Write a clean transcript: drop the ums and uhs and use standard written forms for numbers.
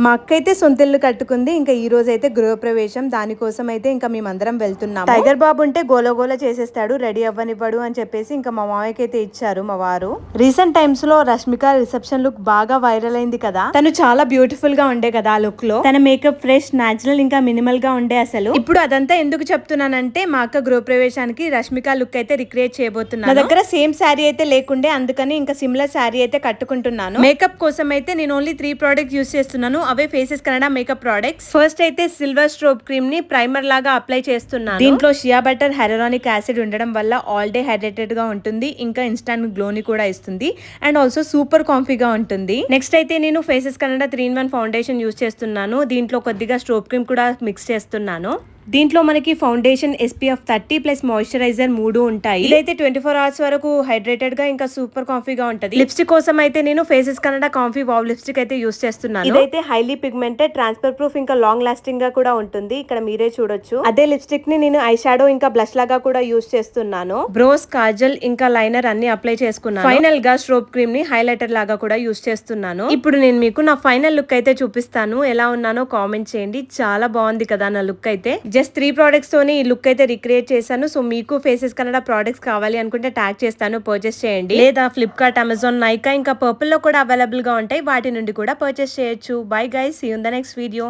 మా అక్క అయితే సొంతిల్లు కట్టుకుంది. ఇంకా ఈ రోజు అయితే గృహప్రవేశం, దానికోసం అయితే ఇంకా మేమందరం వెళ్తున్నాము. టైగర్ బాబు ఉంటే గోలగోల చేసేస్తాడు, రెడీ అవ్వనివ్వడు అని చెప్పేసి ఇంకా మా మామయ్యకి అయితే ఇచ్చారు మా వారు. రీసెంట్ టైమ్స్ లో రష్మిక రిసెప్షన్ లుక్ బాగా వైరల్ అయింది కదా. తను చాలా బ్యూటిఫుల్ గా ఉండే కదా ఆ లుక్ లో. తన మేకప్ ఫ్రెష్, నాచురల్, ఇంకా మినిమల్ గా ఉండే అసలు. ఇప్పుడు అదంతా ఎందుకు చెప్తున్నానంటే మా అక్క గృహప్రవేశానికి రష్మిక లుక్ అయితే రిక్రియేట్ చేయబోతున్నాను. నా దగ్గర సేమ్ శారీ అయితే లేకుండే, అందుకని ఇంకా సిమిలర్ శారీ అయితే కట్టుకుంటున్నాను. మేకప్ కోసం అయితే నేను ఓన్లీ 3 ప్రోడక్ట్స్ యూస్ చేస్తున్నాను. అవే Faces Canada makeup products. First అయితే సిల్వర్ స్ట్రోబ్ క్రీమ్ ని ప్రైమర్ లాగా అప్లై చేస్తున్నాను. దీంట్లో షియా బటర్, హైలూరానిక్ యాసిడ్ ఉండడం వల్ల ఆల్ డే హైడ్రేటెడ్ గా ఉంటుంది, ఇంకా ఇన్స్టాంట్ గ్లో ని కూడా ఇస్తుంది, అండ్ ఆల్సో సూపర్ కాంఫీగా ఉంటుంది. నెక్స్ట్ అయితే నేను faces Kannada 3-in-1 foundation use చేస్తున్నాను. దీంట్లో కొద్దిగా స్ట్రోబ్ క్రీమ్ కూడా మిక్స్ చేస్తున్నాను. దీంట్లో మనకి ఫౌండేషన్, SPF 30 ప్లస్ మాయిశ్చరైజర్ 3 ఉంటాయి. ఇదైతే 24 hours వరకు హైడ్రేటెడ్ గా ఇంకా సూపర్ కాంఫీగా ఉంటది. లిప్స్టిక్ కోసం అయితే నేను faces Kannada comfy wow lipstick అయితే యూస్ చేస్తున్నాను. ఇదైతే హైలీ పిగ్మెంటెడ్, ట్రాన్స్ఫర్ ప్రూఫ్, ఇంకా లాంగ్ లాస్టింగ్ గా కూడా ఉంటుంది. ఇక్కడ మీరే చూడొచ్చు. అదే లిప్స్టిక్ ని నేను ఐ షాడో ఇంకా బ్లష్ లాగా కూడా యూస్ చేస్తున్నాను. బ్రోస్, కాజల్, ఇంకా లైనర్ అన్ని అప్లై చేసుకున్నాను. ఫైనల్ గా స్ట్రోబ్ క్రీమ్ ని హైలైటర్ లాగా కూడా యూస్ చేస్తున్నాను. ఇప్పుడు నేను మీకు నా ఫైనల్ లుక్ అయితే చూపిస్తాను. ఎలా ఉన్నానో కామెంట్ చేయండి. చాలా బాగుంది కదా నా లుక్ అయితే. జస్ట్ 3 ప్రోడక్ట్స్ తోని ఈ లుక్ అయితే రిక్రియేట్ చేశాను. సో మీకు ఫేసెస్ కన్నడ ప్రోడక్ట్స్ కావాలి అనుకుంటే ట్యాగ్ చేస్తాను, పర్చేస్ చేయండి. లేదా ఫ్లిప్కార్ట్, అమెజాన్, నైకా, ఇంకా పర్పుల్ లో కూడా అవైలబుల్ గా ఉంటాయి. వాటి నుండి కూడా పర్చేస్ చేయొచ్చు. Bye guys, see you in the next video.